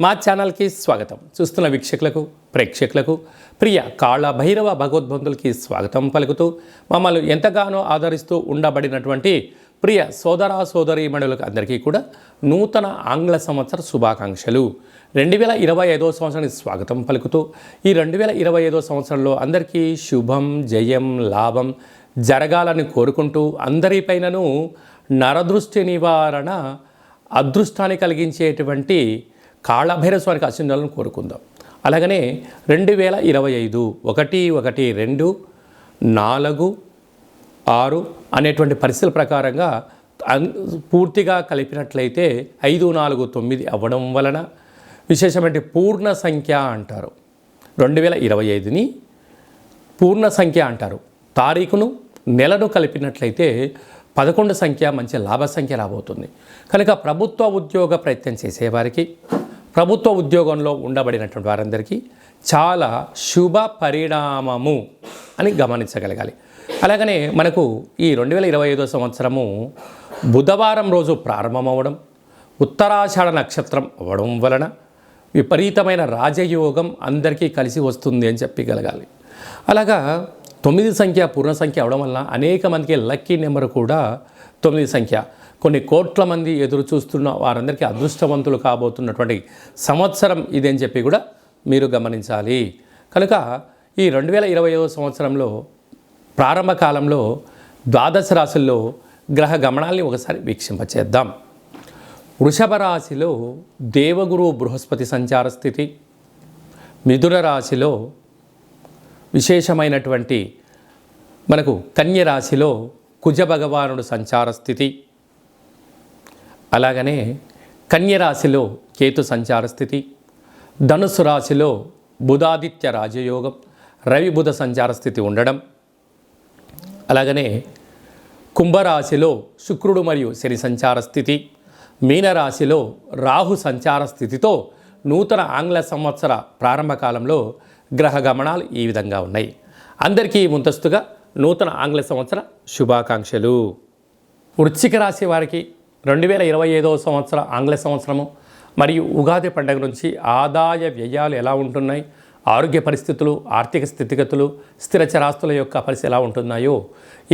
మా ఛానల్కి స్వాగతం. చూస్తున్న వీక్షకులకు ప్రేక్షకులకు ప్రియ కాళ భైరవ భగవద్బంధులకి స్వాగతం పలుకుతూ మమ్మల్ని ఎంతగానో ఆదరిస్తూ ఉండబడినటువంటి ప్రియ సోదర సోదరీమణులకు అందరికీ కూడా నూతన ఆంగ్ల సంవత్సర శుభాకాంక్షలు. 2025వ సంవత్సరానికి స్వాగతం పలుకుతూ ఈ 2025వ సంవత్సరంలో అందరికీ శుభం జయం లాభం జరగాలని కోరుకుంటూ అందరిపైనను నరదృష్టి నివారణ అదృష్టాన్ని కలిగించేటువంటి కాళభైరవ స్వామికి ఆశీర్వాదాలను కోరుకుందాం. అలాగనే 2025 1-2-4-6 అనేటువంటి పరిస్థితుల ప్రకారంగా పూర్తిగా కలిపినట్లయితే 5-4-9 అవ్వడం వలన విశేషమైన పూర్ణ సంఖ్య అంటారు. 2025ని పూర్ణ సంఖ్య అంటారు. తారీఖును నెలను కలిపినట్లయితే 11 సంఖ్య మంచి లాభ సంఖ్య రాబోతుంది. కనుక ప్రభుత్వ ఉద్యోగ ప్రయత్నం చేసేవారికి, ప్రభుత్వ ఉద్యోగంలో ఉండబడినటువంటి వారందరికీ చాలా శుభ పరిణామము అని గమనించగలగాలి. అలాగనే మనకు ఈ 2025వ సంవత్సరము బుధవారం రోజు ప్రారంభమవడం, ఉత్తరాషాఢ నక్షత్రం అవ్వడం వలన విపరీతమైన రాజయోగం అందరికీ కలిసి వస్తుంది అని చెప్పగలగాలి. అలాగా 9 సంఖ్య పూర్ణ సంఖ్య అవడం వల్ల అనేక మందికి లక్కీ నెంబర్ కూడా 9 సంఖ్య. కొన్ని కోట్ల మంది ఎదురు చూస్తున్న వారందరికీ అదృష్టవంతులు కాబోతున్నటువంటి సంవత్సరం ఇదని చెప్పి కూడా మీరు గమనించాలి. కనుక ఈ 2025వ సంవత్సరంలో ప్రారంభ కాలంలో ద్వాదశ రాశుల్లో గ్రహ గమనాల్ని ఒకసారి వీక్షింపచేద్దాం. వృషభ రాశిలో దేవగురు బృహస్పతి సంచార స్థితి, మిథున రాశిలో విశేషమైనటువంటి మనకు కన్య రాశిలో కుజ భగవానుడు సంచార స్థితి, అలాగనే కన్య రాశిలో కేతు సంచార స్థితి, ధనుసు రాశిలో బుధాదిత్య రాజయోగం రవి బుధ సంచార స్థితి ఉండడం, అలాగనే కుంభరాశిలో శుక్రుడు మరియు శని సంచార స్థితి, మీనరాశిలో రాహు సంచార స్థితితో నూతన ఆంగ్ల సంవత్సర ప్రారంభ కాలంలో గ్రహ గమనాలు ఈ విధంగా ఉన్నాయి. అందరికీ ముందస్తుగా నూతన ఆంగ్ల సంవత్సర శుభాకాంక్షలు. వృశ్చిక రాశి వారికి 2025వ సంవత్సర ఆంగ్ల సంవత్సరము మరియు ఉగాది పండుగ నుంచి ఆదాయ వ్యయాలు ఎలా ఉంటున్నాయి, ఆరోగ్య పరిస్థితులు, ఆర్థిక స్థితిగతులు, స్థిర చరాస్తుల యొక్క పరిస్థితి ఎలా ఉంటున్నాయో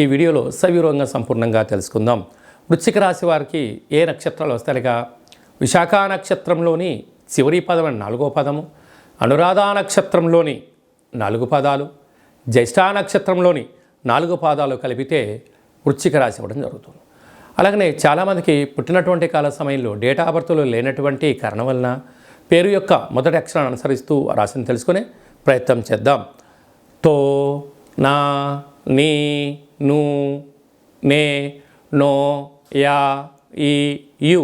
ఈ వీడియోలో సవివరంగా సంపూర్ణంగా తెలుసుకుందాం. వృశ్చిక రాశి వారికి ఏ నక్షత్రాలు వస్తాయిగా, విశాఖ నక్షత్రంలోని చివరి పదం 4వ పదము, అనురాధ నక్షత్రంలోని 4 పదాలు, జ్యేష్ఠ నక్షత్రంలోని 4 పాదాలు కలిపితే వృశ్చిక రాశి అవ్వడం జరుగుతుంది. అలాగనే చాలామందికి పుట్టినటువంటి కాల సమయంలో డేటా ఆఫ్ బర్త్లో లేనటువంటి కారణం వలన పేరు యొక్క మొదటి అక్షరాన్ని అనుసరిస్తూ రాశిని తెలుసుకునే ప్రయత్నం చేద్దాం. తో, నా, నీ, ను, నే, నో, యా, ఈ, యు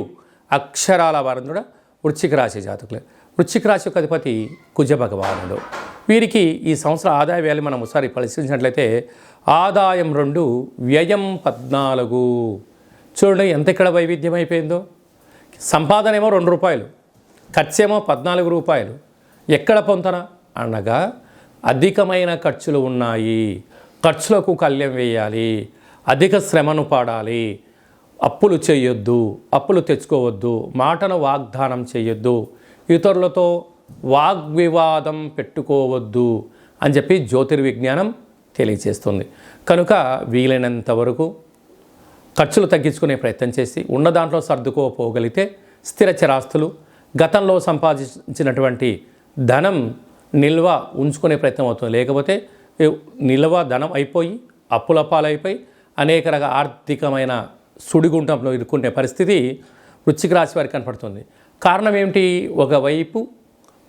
అక్షరాల వారం కూడా వృశ్చిక రాశి జాతకులే. వృశ్చిక రాశి యొక్క అధిపతి కుజ భగవానుడు. వీరికి ఈ సంవత్సర ఆదాయ వ్యయాలు మనం ఒకసారి పరిశీలించినట్లయితే ఆదాయం 2, వ్యయం 14. చూడండి ఎంత ఇక్కడ వైవిధ్యం అయిపోయిందో. సంపాదన ఏమో ₹2, ఖర్చేమో ₹14. ఎక్కడ పొంతన అనగా అధికమైన ఖర్చులు ఉన్నాయి, ఖర్చులకు కళ్యం వేయాలి, అధిక శ్రమను పాడాలి, అప్పులు చేయొద్దు, అప్పులు తెచ్చుకోవద్దు, మాటను వాగ్దానం చేయొద్దు, ఇతరులతో వాగ్వివాదం పెట్టుకోవద్దు అని చెప్పి జ్యోతిర్విజ్ఞానం తెలియజేస్తుంది. కనుక వీలైనంత వరకు ఖర్చులు తగ్గించుకునే ప్రయత్నం చేసి ఉన్న దాంట్లో సర్దుకోపోగలిగితే స్థిర చరాస్తులు, గతంలో సంపాదించినటువంటి ధనం నిల్వ ఉంచుకునే ప్రయత్నం అవుతుంది. లేకపోతే నిల్వ ధనం అయిపోయి అప్పుల పాలైపోయి అనేక రకాల ఆర్థికమైన సుడిగుంటంలో ఇరుక్కునే పరిస్థితి వృశ్చిక రాశి వారికి కనపడుతుంది. కారణం ఏమిటి? ఒకవైపు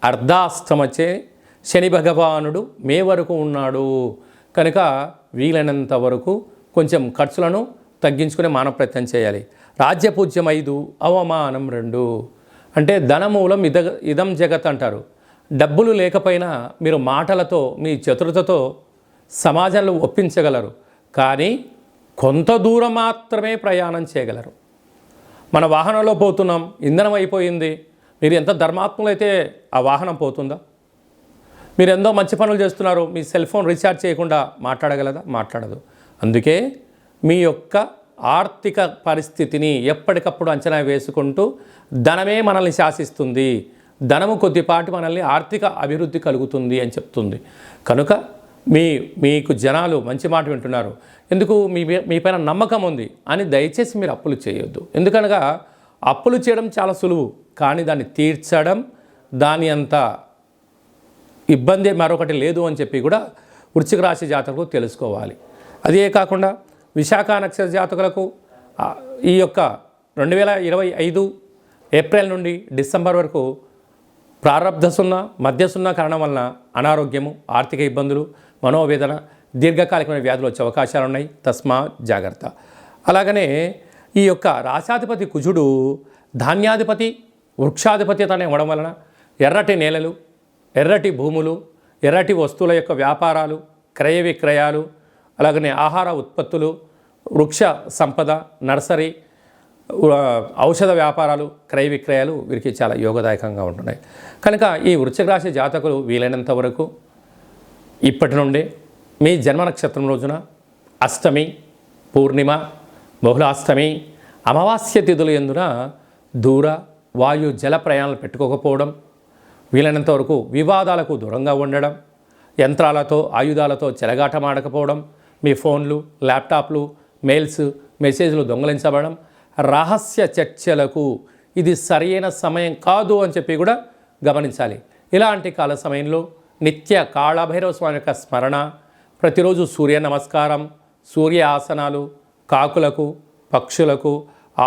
అర్ధాష్టమచే శని భగవానుడు మే వరకు ఉన్నాడు. కనుక వీలైనంత వరకు కొంచెం ఖర్చులను తగ్గించుకునే మానవ ప్రయత్నం చేయాలి. రాజ్యపూజ్యం 5, అవమానం 2. అంటే ధనమూలం ఇదం జగత్ అంటారు. డబ్బులు లేకపోయినా మీరు మాటలతో మీ చతురతతో సమాజంలో ఒప్పించగలరు, కానీ కొంత దూరం మాత్రమే ప్రయాణం చేయగలరు. మన వాహనంలో పోతున్నాం, ఇంధనం అయిపోయింది, మీరు ఎంత ధర్మాత్ములైతే ఆ వాహనం పోతుందా? మీరు ఎంతో మంచి పనులు చేస్తున్నారు, మీ సెల్ ఫోన్ రీఛార్జ్ చేయకుండా మాట్లాడగలదా? మాట్లాడదు. అందుకే మీ యొక్క ఆర్థిక పరిస్థితిని ఎప్పటికప్పుడు అంచనా వేసుకుంటూ ధనమే మనల్ని శాసిస్తుంది, ధనము కొద్దిపాటి మనల్ని ఆర్థిక అభివృద్ధి కలుగుతుంది అని చెప్తుంది. కనుక మీకు జనాలు మంచి మాట వింటున్నారు, ఎందుకు మీ పైన నమ్మకం ఉంది అని దయచేసి మీరు అప్పులు చేయొద్దు. ఎందుకనగా అప్పులు చేయడం చాలా సులువు, కానీ దాన్ని తీర్చడం దాని అంత ఇబ్బంది మరొకటి లేదు అని చెప్పి కూడా వృశ్చిక రాశి జాతకులు తెలుసుకోవాలి. అదే కాకుండా విశాఖ నక్షత్ర జాతకులకు ఈ యొక్క 2025 ఏప్రిల్ నుండి డిసెంబర్ వరకు ప్రారంధ సున్నా, మధ్య సున్నా కారణం వలన అనారోగ్యము, ఆర్థిక ఇబ్బందులు, మనోవేదన, దీర్ఘకాలికమైన వ్యాధులు వచ్చే అవకాశాలు ఉన్నాయి. తస్మా జాగ్రత్త. అలాగనే ఈ యొక్క రాశాధిపతి కుజుడు ధాన్యాధిపతి, వృక్షాధిపతి అనే అవ్వడం వలన ఎర్రటి నేలలు, ఎర్రటి భూములు, ఎర్రటి వస్తువుల యొక్క వ్యాపారాలు, క్రయ విక్రయాలు, అలాగనే ఆహార ఉత్పత్తులు, వృక్ష సంపద, నర్సరీ, ఔషధ వ్యాపారాలు, క్రయ విక్రయాలు వీరికి చాలా యోగదాయకంగా ఉంటున్నాయి. కనుక ఈ వృశ్చిక రాశి జాతకులు వీలైనంత వరకు ఇప్పటి నుండే మీ జన్మ నక్షత్రం రోజున అష్టమి, పూర్ణిమ, బహుళాష్టమి, అమావాస్య తిథుల యందున దూర, వాయు, జల ప్రయాణాలు పెట్టుకోకపోవడం, వీలైనంత వరకు వివాదాలకు దూరంగా ఉండడం, యంత్రాలతో, ఆయుధాలతో చెలగాటమాడకపోవడం, మీ ఫోన్లు, ల్యాప్టాప్లు, మెయిల్స్, మెసేజ్లు దొంగలించబడడం, రహస్య చర్చలకు ఇది సరైన సమయం కాదు అని చెప్పి కూడా గమనించాలి. ఇలాంటి కాల సమయంలో నిత్య కాళభైరవ స్వామి యొక్క స్మరణ, ప్రతిరోజు సూర్య నమస్కారం, సూర్య ఆసనాలు, కాకులకు, పక్షులకు,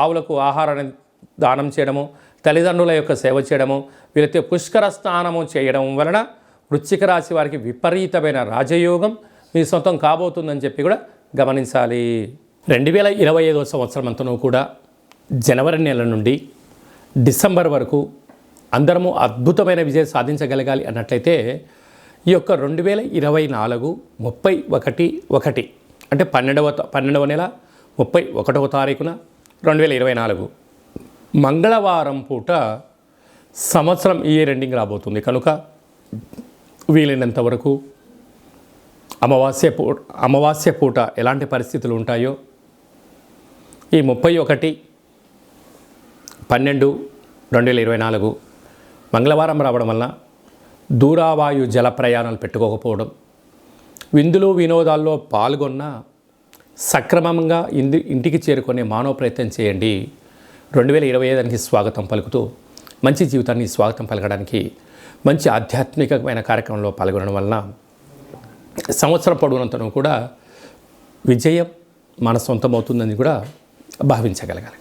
ఆవులకు ఆహారాన్ని దానం చేయడము, తల్లిదండ్రుల యొక్క సేవ చేయడము, వీళ్ళతో పుష్కర స్నానము చేయడం వలన వృశ్చిక రాశి వారికి విపరీతమైన రాజయోగం మీ సొంతం కాబోతుందని చెప్పి కూడా గమనించాలి. 2025 సంవత్సరం అంతనూ కూడా జనవరి నెల నుండి డిసెంబర్ వరకు అందరము అద్భుతమైన విజయం సాధించగలగాలి అన్నట్లయితే ఈ యొక్క 2024 31/1 అంటే 12వ నెల 31వ తారీఖున 2024 మంగళవారం పూట సంవత్సరం ఇయర్ ఎండింగ్ రాబోతుంది. కనుక వీలైనంత వరకు అమావాస్య పూట ఎలాంటి పరిస్థితులు ఉంటాయో ఈ 31/12/2024 మంగళవారం రావడం వలన దూరావాయు జల ప్రయాణాలు పెట్టుకోకపోవడం, విందులు వినోదాల్లో పాల్గొన్న సక్రమంగా ఇంటికి చేరుకునే మానవ ప్రయత్నం చేయండి. 2025కి స్వాగతం పలుకుతూ మంచి జీవితాన్ని స్వాగతం పలకడానికి మంచి ఆధ్యాత్మికమైన కార్యక్రమంలో పాల్గొనడం వలన సంవత్సరం పొడవునంతను కూడా విజయం మన సొంతమవుతుందని కూడా భావించగలగాలి.